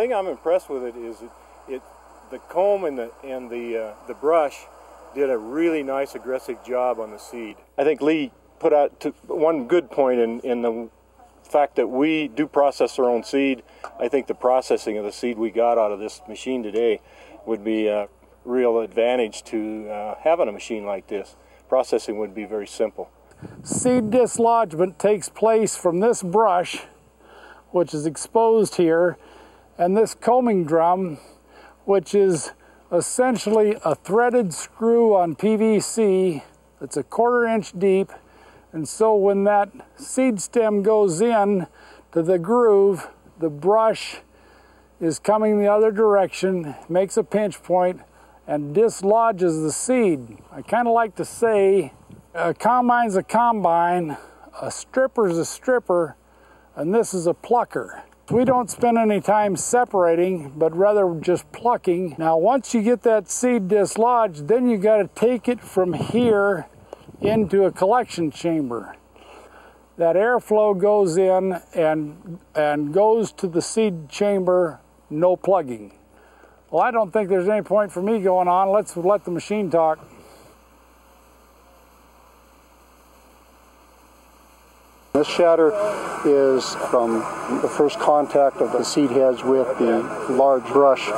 thing I'm impressed with it is the comb and the brush did a really nice aggressive job on the seed. I think Lee put out one good point in the fact that we do process our own seed. I think the processing of the seed we got out of this machine today would be a real advantage to having a machine like this. Processing would be very simple. Seed dislodgement takes place from this brush, which is exposed here, and this combing drum, which is essentially a threaded screw on PVC that's a 1/4 inch deep. And so when that seed stem goes in to the groove, the brush is coming the other direction, makes a pinch point, and dislodges the seed. I kind of like to say a combine's a combine, a stripper's a stripper, and this is a plucker. We don't spend any time separating, but rather just plucking. Now once you get that seed dislodged, then you got to take it from here into a collection chamber. That airflow goes in and goes to the seed chamber, no plugging. Well, I don't think there's any point for me going on. Let's let the machine talk. This shatter is from the first contact of the seed heads with the large brush.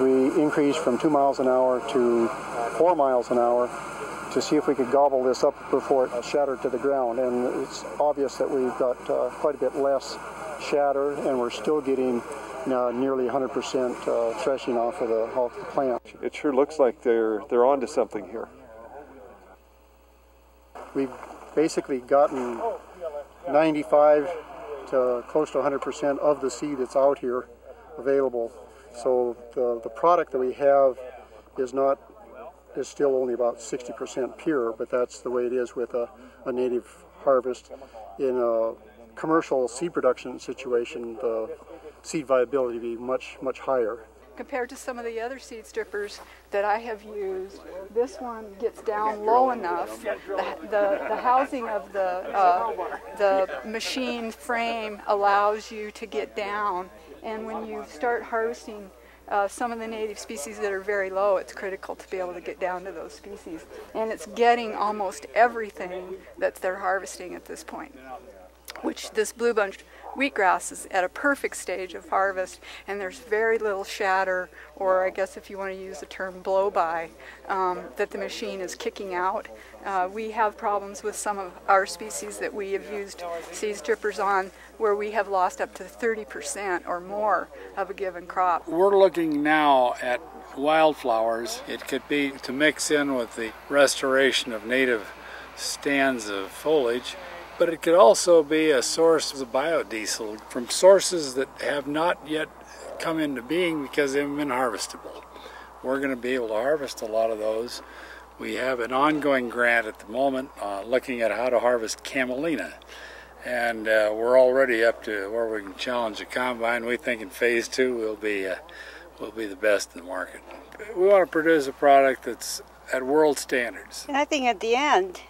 We increased from 2 miles an hour to 4 miles an hour to see if we could gobble this up before it shattered to the ground. And it's obvious that we've got quite a bit less shatter, and we're still getting nearly 100% threshing off of the plant. It sure looks like they're onto something here. We've basically gotten 95 to close to 100% of the seed that's out here available. So the product that we have is still only about 60% pure, but that's the way it is with a native harvest. In a commercial seed production situation, the seed viability would be much, much higher. Compared to some of the other seed strippers that I have used, this one gets down low enough. The housing of the machine frame allows you to get down, and when you start harvesting some of the native species that are very low, it's critical to be able to get down to those species. And it's getting almost everything that they're harvesting at this point, which this blue bunch wheatgrass is at a perfect stage of harvest, and there's very little shatter, or I guess if you want to use the term blow-by, that the machine is kicking out. We have problems with some of our species that we have used seed strippers on where we have lost up to 30% or more of a given crop. We're looking now at wildflowers. It could be to mix in with the restoration of native stands of foliage, but it could also be a source of biodiesel from sources that have not yet come into being because they haven't been harvestable. We're going to be able to harvest a lot of those. We have an ongoing grant at the moment looking at how to harvest camelina, and we're already up to where we can challenge the combine. We think in phase 2 we'll be the best in the market. We want to produce a product that's at world standards. And I think at the end,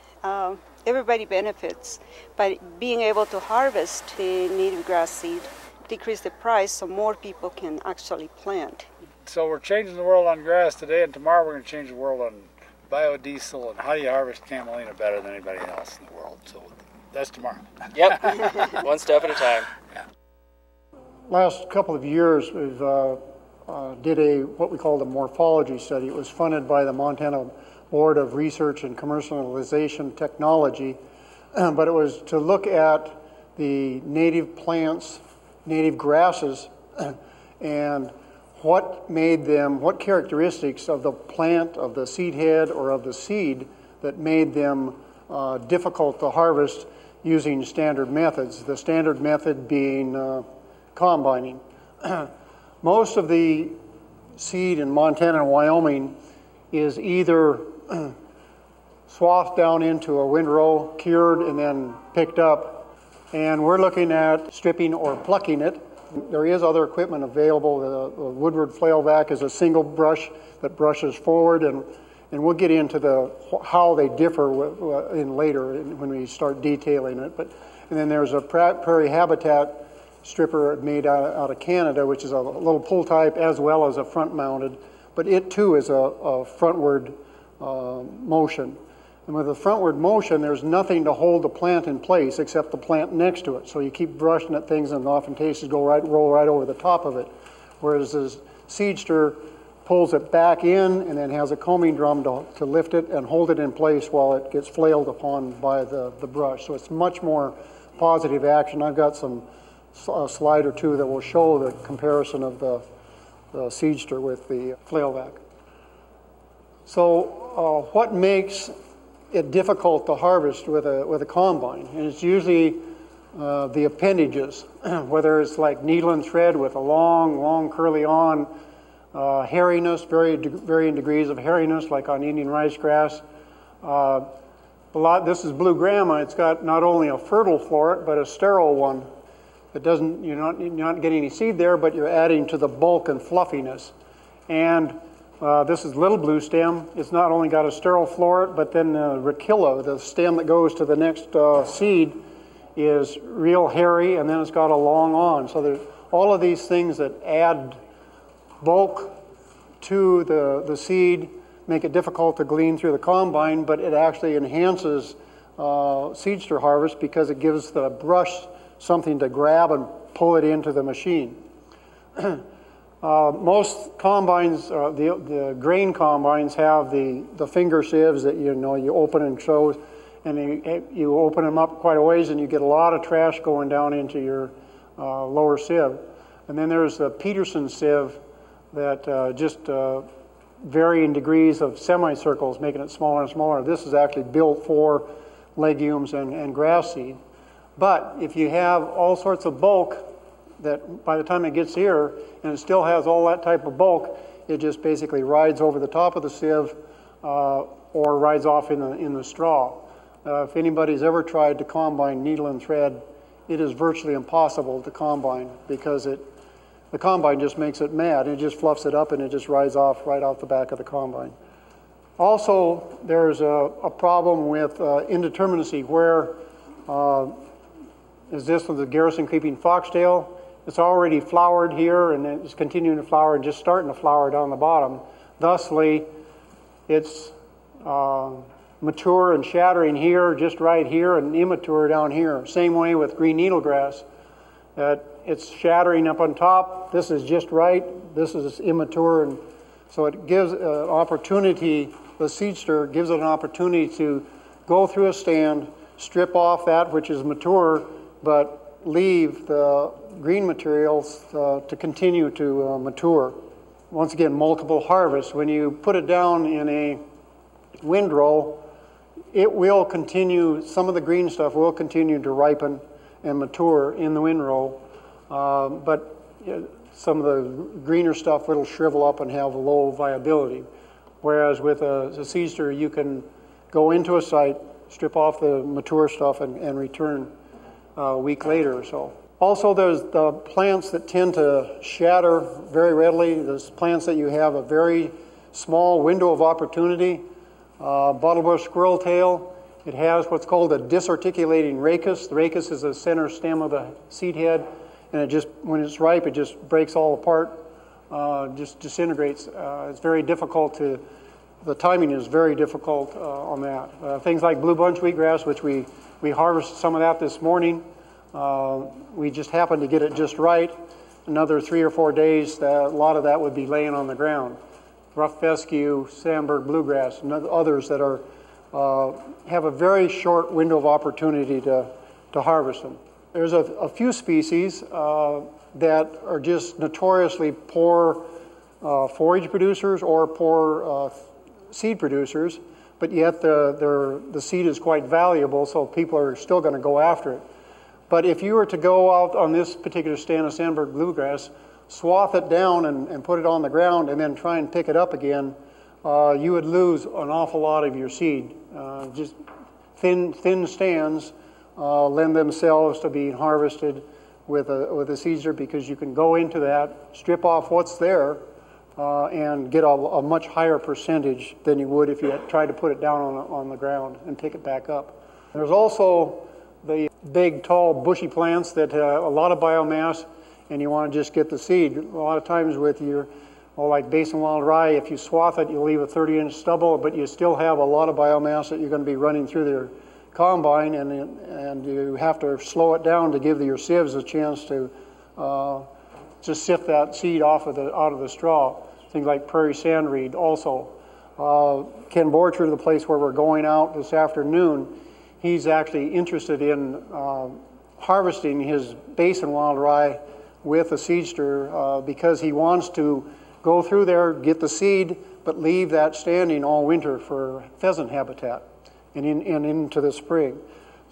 everybody benefits by being able to harvest the native grass seed, decrease the price so more people can actually plant. So we're changing the world on grass today, and tomorrow we're going to change the world on biodiesel and how do you harvest camelina better than anybody else in the world. So that's tomorrow. Yep, one step at a time. Yeah. Last couple of years we've did what we called a morphology study. It was funded by the Montana Board of Research and Commercialization Technology, but it was to look at the native plants, native grasses, and what made them, what characteristics of the plant, of the seed head, or of the seed that made them difficult to harvest using standard methods, the standard method being combining. Most of the seed in Montana and Wyoming is either swathed down into a windrow, cured, and then picked up. And we're looking at stripping or plucking it. There is other equipment available. The Woodward flail vac is a single brush that brushes forward, and we'll get into how they differ in later when we start detailing it. And then there's a prairie habitat stripper made out of Canada, which is a little pull type as well as a front mounted, but it too is a frontward motion. And with a frontward motion, there's nothing to hold the plant in place except the plant next to it. So you keep brushing at things and often cases roll right over the top of it. Whereas the Seedster pulls it back in and then has a combing drum to lift it and hold it in place while it gets flailed upon by the brush. So it's much more positive action. I've got a slide or two that will show the comparison of the Seedster with the flail vac. So what makes it difficult to harvest with a combine? And it's usually the appendages, whether it's like needle and thread with a long curly on, hairiness, varying degrees of hairiness, like on Indian rice grass. This is blue grama. It's got not only a fertile floret, but a sterile one. It doesn't, you're not getting any seed there, but you're adding to the bulk and fluffiness. And this is little blue stem. It's not only got a sterile floret, but then the rachilla, the stem that goes to the next seed, is real hairy, and then it's got a long on. So there's all of these things that add bulk to the seed, make it difficult to glean through the combine, but it actually enhances Seedster harvest because it gives the brush something to grab and pull it into the machine. Most combines, the grain combines, have the finger sieves that you open and close, and you open them up quite a ways, and you get a lot of trash going down into your lower sieve. And then there's the Peterson sieve that just varying degrees of semicircles, making it smaller and smaller. This is actually built for legumes and grass seed. But if you have all sorts of bulk that by the time it gets here and it still has all that type of bulk, it just basically rides over the top of the sieve or rides off in the straw. If anybody's ever tried to combine needle and thread, it is virtually impossible to combine because the combine just makes it mad. It just fluffs it up and it just rides off right off the back of the combine. Also, there's a problem with indeterminacy. Where is this with the Garrison creeping foxtail? It's already flowered here and it's continuing to flower and just starting to flower down the bottom. Thusly, it's mature and shattering here, just right here, and immature down here. Same way with green needlegrass. It's shattering up on top. This is just right. This is immature, and so it gives an opportunity. The Seedster gives it an opportunity to go through a stand, strip off that which is mature, but leave the green materials to continue to mature. Once again, multiple harvests. When you put it down in a windrow, it will continue, some of the green stuff will continue to ripen and mature in the windrow, but some of the greener stuff will shrivel up and have low viability. Whereas with a Seedster, you can go into a site, strip off the mature stuff, and return a week later or so. Also, there's the plants that tend to shatter very readily. There's plants that you have a very small window of opportunity. Bottlebush squirreltail, it has what's called a disarticulating rachis. The rachis is the center stem of the seed head, and it just, when it's ripe, it just breaks all apart, just disintegrates. It's very difficult the timing is very difficult on that. Things like blue bunch wheatgrass, which we harvested some of that this morning. We just happened to get it just right. Another 3 or 4 days, a lot of that would be laying on the ground. Rough fescue, Sandberg bluegrass, and others that have a very short window of opportunity to harvest them. There's a few species that are just notoriously poor forage producers or poor seed producers, but yet the seed is quite valuable, so people are still going to go after it. But if you were to go out on this particular stand of Sandberg bluegrass, swath it down and put it on the ground and then try and pick it up again, you would lose an awful lot of your seed. Just thin stands lend themselves to being harvested with a Seedster because you can go into that, strip off what's there, and get a much higher percentage than you would if you had tried to put it down on the ground and pick it back up. There's also the big, tall, bushy plants that have a lot of biomass, and you want to just get the seed. A lot of times with your, well, like basin wild rye, if you swath it, you leave a 30-inch stubble, but you still have a lot of biomass that you're going to be running through their combine, and you have to slow it down to give your sieves a chance to just sift that seed out of the straw. Things like prairie sandreed also. Ken Borcher, the place where we're going out this afternoon, he's actually interested in harvesting his basin wild rye with a Seedster because he wants to go through there, get the seed, but leave that standing all winter for pheasant habitat and into the spring.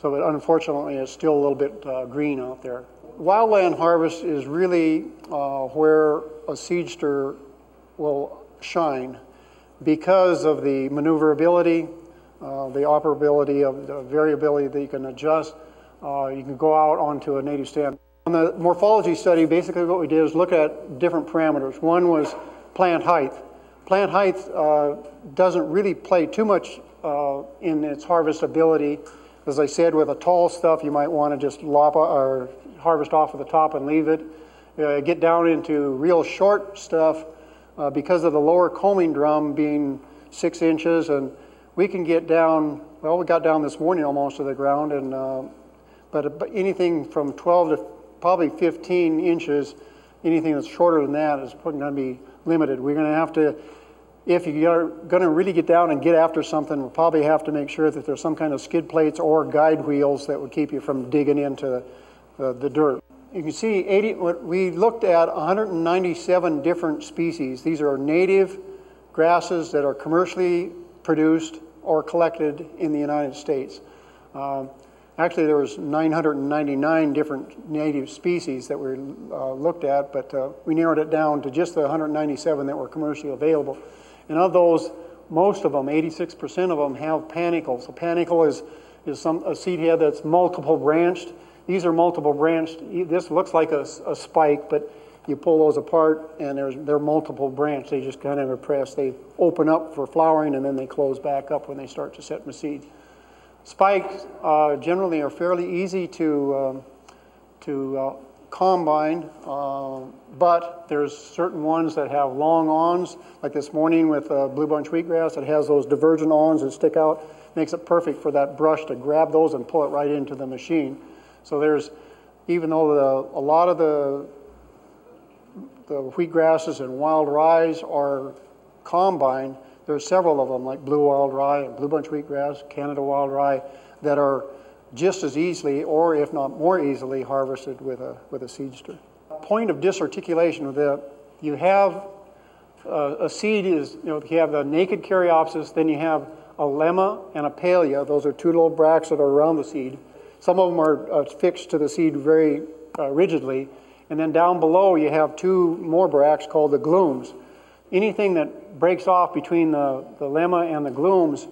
So that unfortunately it's still a little bit green out there. Wildland harvest is really where a Seedster will shine because of the maneuverability, the operability, of the variability that you can adjust. You can go out onto a native stand. On the morphology study, basically what we did is look at different parameters. One was plant height. Plant height doesn't really play too much in its harvestability. As I said, with the tall stuff, you might want to just lop or harvest off of the top and leave it. Get down into real short stuff because of the lower combing drum being 6 inches, and we can get down, well, we got down this morning almost to the ground, and but anything from 12 to probably 15 inches, anything that's shorter than that is going to be limited. We're going to have to, if you're going to really get down and get after something, we'll probably have to make sure that there's some kind of skid plates or guide wheels that would keep you from digging into the dirt. You can see we looked at 197 different species. These are native grasses that are commercially produced or collected in the United States. Actually, there was 999 different native species that we looked at, but we narrowed it down to just the 197 that were commercially available. And of those, most of them, 86% of them, have panicles. A panicle is a seed head that's multiple branched. These are multiple branched. This looks like a spike, but you pull those apart and they're multiple branched. They just kind of are pressed. They open up for flowering and then they close back up when they start to set seed. Spikes generally are fairly easy to combine, but there's certain ones that have long awns, like this morning with blue bunch wheatgrass. It has those divergent awns that stick out. Makes it perfect for that brush to grab those and pull it right into the machine. So there's, even though a lot of the wheatgrasses and wild rye are combined, there's several of them, like blue wild rye and blue bunch wheatgrass, Canada wild rye, that are just as easily, or if not more easily, harvested with a Seedster. Point of disarticulation with that, you have a seed is, you have the naked caryopsis, then you have a lemma and a palea. Those are two little bracts that are around the seed. Some of them are fixed to the seed very rigidly, and then down below you have two more bracts called the glooms. Anything that breaks off between the lemma and the glooms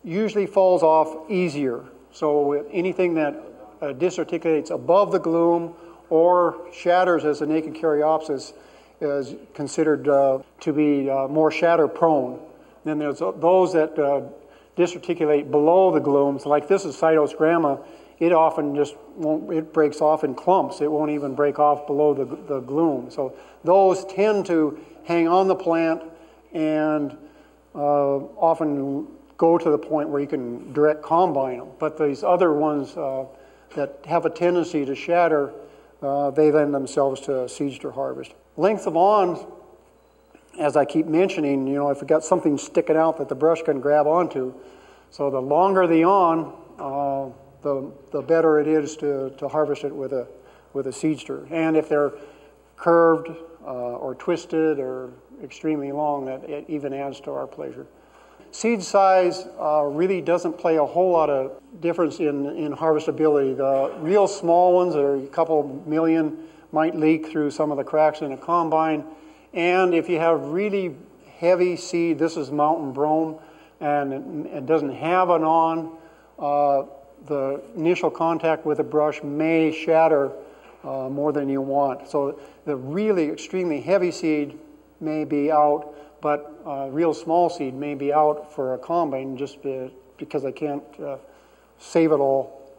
usually falls off easier. So anything that disarticulates above the gloom or shatters as a naked caryopsis is considered to be more shatter prone. Then there's those that disarticulate below the glooms, like this is Cytosgramma. It often just won't, it breaks off in clumps. It won't even break off below the gloom. So those tend to hang on the plant and often go to the point where you can direct combine them. But these other ones that have a tendency to shatter, they lend themselves to Seedster harvest. Length of awns, as I keep mentioning, if you've got something sticking out that the brush can grab onto, so the longer the awn, the better it is to harvest it with a Seedster. And if they're curved or twisted or extremely long, that it even adds to our pleasure. Seed size really doesn't play a whole lot of difference in harvestability. The real small ones that are a couple million might leak through some of the cracks in a combine. And if you have really heavy seed, this is mountain brome, and it doesn't have an awn, the initial contact with the brush may shatter more than you want. So the really extremely heavy seed may be out, but real small seed may be out for a combine just because I can't save it all.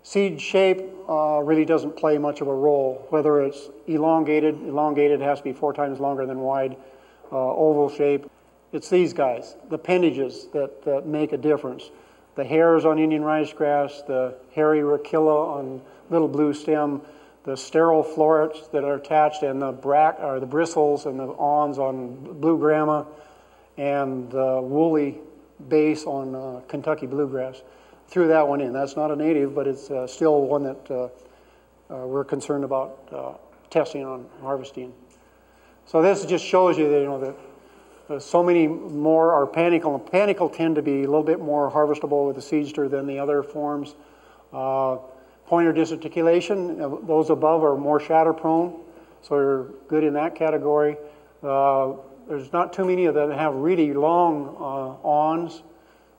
Seed shape really doesn't play much of a role, whether it's elongated has to be 4 times longer than wide, oval shape. It's these guys, the appendages that make a difference. The hairs on Indian ricegrass, the hairy rachilla on little blue stem, the sterile florets that are attached, and the bristles and the awns on blue grama, and the woolly base on Kentucky bluegrass. Threw that one in. That's not a native, but it's still one that we're concerned about testing on harvesting. So this just shows you that so many more are panicle. And panicle tend to be a little bit more harvestable with the Seedster than the other forms. Pointer disarticulation, those above are more shatter prone, so you're good in that category. There's not too many of them that have really long awns.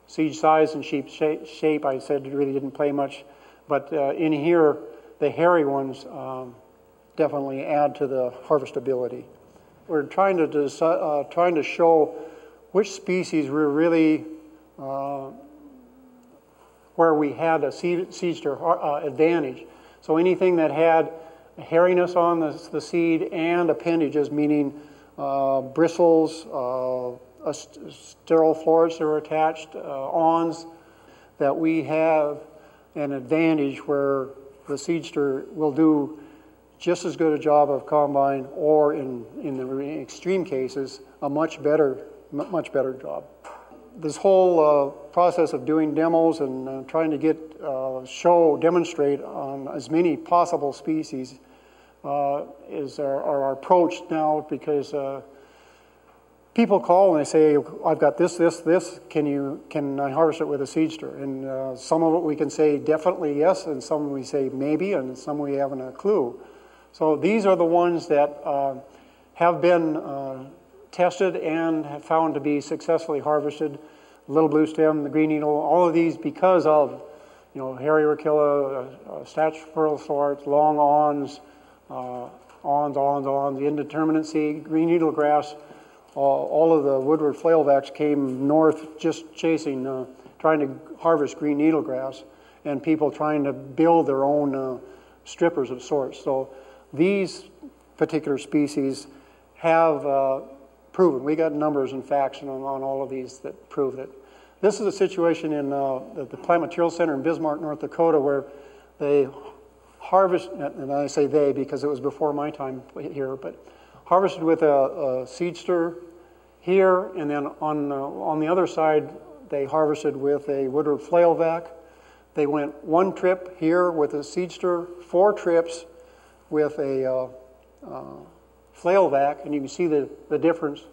Seed size and sheep shape, I said, really didn't play much. But in here, the hairy ones definitely add to the harvestability. We're trying to show which species we're really where we had a Seedster advantage. So anything that had hairiness on the seed and appendages, meaning bristles, sterile florets that are attached, awns, that we have an advantage where the Seedster will do just as good a job of combine, or in the extreme cases, a much better job. This whole process of doing demos and trying to demonstrate on as many possible species is our approach now, because people call and they say, I've got this, can I harvest it with a Seedster? And some of it we can say definitely yes, and some we say maybe, and some we haven't a clue. So these are the ones that have been tested and have found to be successfully harvested. Little blue stem, the green needle, all of these because of, hairy rachilla, statural florets, long awns, the indeterminate seed, green needle grass. All of the woodward flailbacks came north just chasing, trying to harvest green needle grass, and people trying to build their own strippers of sorts. So these particular species have proven. We got numbers and facts on all of these that prove that. This is a situation in the Plant Material Center in Bismarck, North Dakota, where they harvest, and I say they because it was before my time here, but harvested with a Seedster here, and then on the other side, they harvested with a woodward flailback. They went 1 trip here with a Seedster, 4 trips with a flailback, and you can see the difference.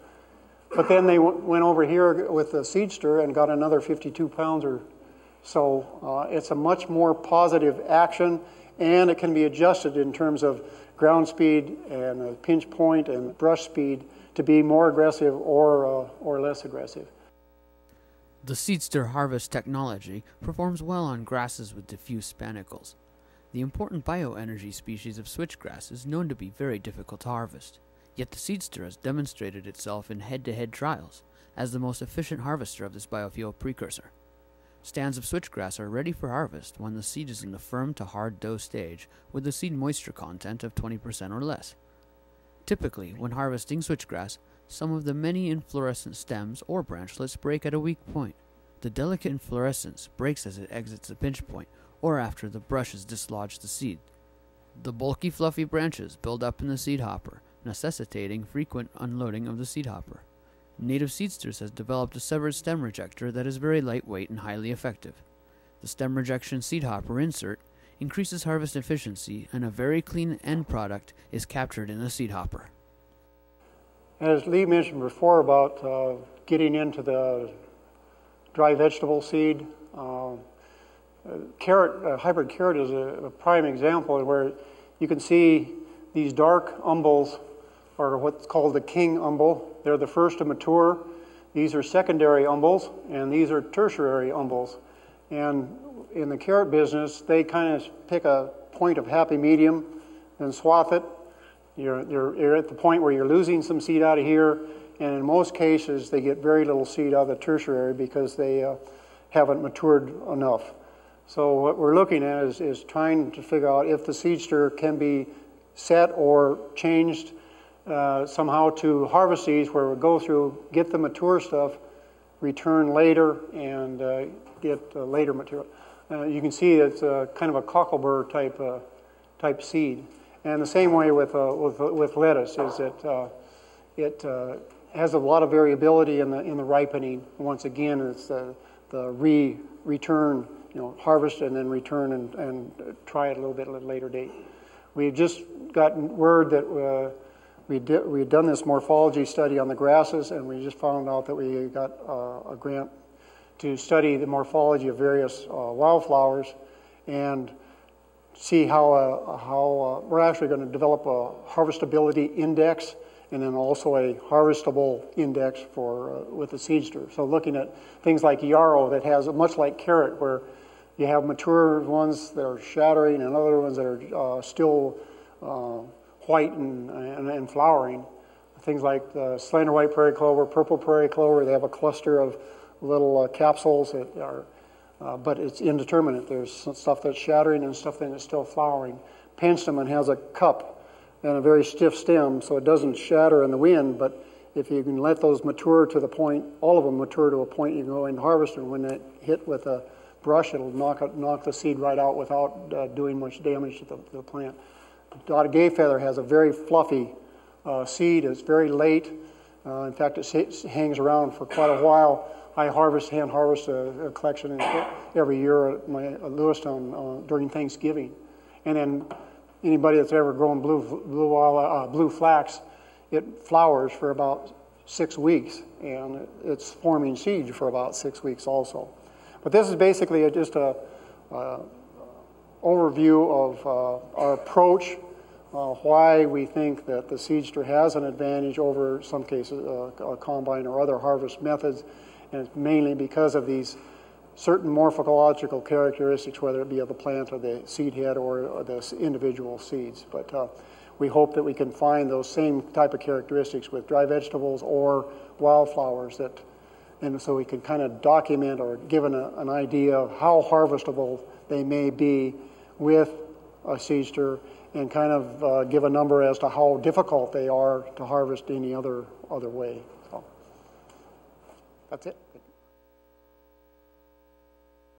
But then they went over here with the Seedster and got another 52 pounds or so. It's a much more positive action, and it can be adjusted in terms of ground speed and pinch point and brush speed to be more aggressive or less aggressive. The Seedster harvest technology performs well on grasses with diffuse spanicles. The important bioenergy species of switchgrass is known to be very difficult to harvest, yet the Seedster has demonstrated itself in head-to-head trials as the most efficient harvester of this biofuel precursor. Stands of switchgrass are ready for harvest when the seed is in the firm to hard dough stage with a seed moisture content of 20% or less. Typically, when harvesting switchgrass, some of the many inflorescent stems or branchlets break at a weak point. The delicate inflorescence breaks as it exits the pinch point, or after the brush has dislodged the seed. The bulky, fluffy branches build up in the seed hopper, necessitating frequent unloading of the seed hopper. Native Seedsters has developed a severed stem rejector that is very lightweight and highly effective. The stem rejection seed hopper insert increases harvest efficiency, and a very clean end product is captured in the seed hopper. As Lee mentioned before about getting into the dry vegetable seed, hybrid carrot is a prime example where you can see these dark umbels are what's called the king umbel. They're the first to mature. These are secondary umbels, and these are tertiary umbels. And in the carrot business, they kind of pick a point of happy medium and swath it. You're at the point where you're losing some seed out of here, and in most cases, they get very little seed out of the tertiary because they haven't matured enough. So what we're looking at is trying to figure out if the Seedster can be set or changed somehow to harvest seeds, where we go through, get the mature stuff, return later, and get later material. You can see it's kind of a cocklebur type seed. And the same way with lettuce is that it has a lot of variability in the ripening. Once again, it's the return, harvest and then return and try it a little bit at a later date. We've just gotten word that we had done this morphology study on the grasses, and we just found out that we got a grant to study the morphology of various wildflowers and see how we're actually going to develop a harvestability index and then also a harvestable index for with the Seedster. So looking at things like yarrow that has much like carrot, where you have mature ones that are shattering and other ones that are still white and flowering. Things like the slender white prairie clover, purple prairie clover, they have a cluster of little capsules that are, but it's indeterminate. There's some stuff that's shattering and stuff that's still flowering. Penstemon has a cup and a very stiff stem, so it doesn't shatter in the wind, but if you can let those mature to the point, all of them mature to a point you can go and harvest, and when they hit with a brush, it'll knock the seed right out without doing much damage to the plant. Dotted gayfeather has a very fluffy seed. It's very late. In fact, it hangs around for quite a while. I hand harvest a collection every year at Lewistown during Thanksgiving. And then anybody that's ever grown blue flax, it flowers for about 6 weeks, and it's forming seed for about 6 weeks also. But this is basically just a overview of our approach, why we think that the Seedster has an advantage over some cases a combine or other harvest methods, and it's mainly because of these certain morphological characteristics, whether it be of the plant or the seed head or the individual seeds. But we hope that we can find those same type of characteristics with dry vegetables or wildflowers, and so we can kind of document or give an idea of how harvestable they may be with a Seedster, and kind of give a number as to how difficult they are to harvest any other way. So that's it.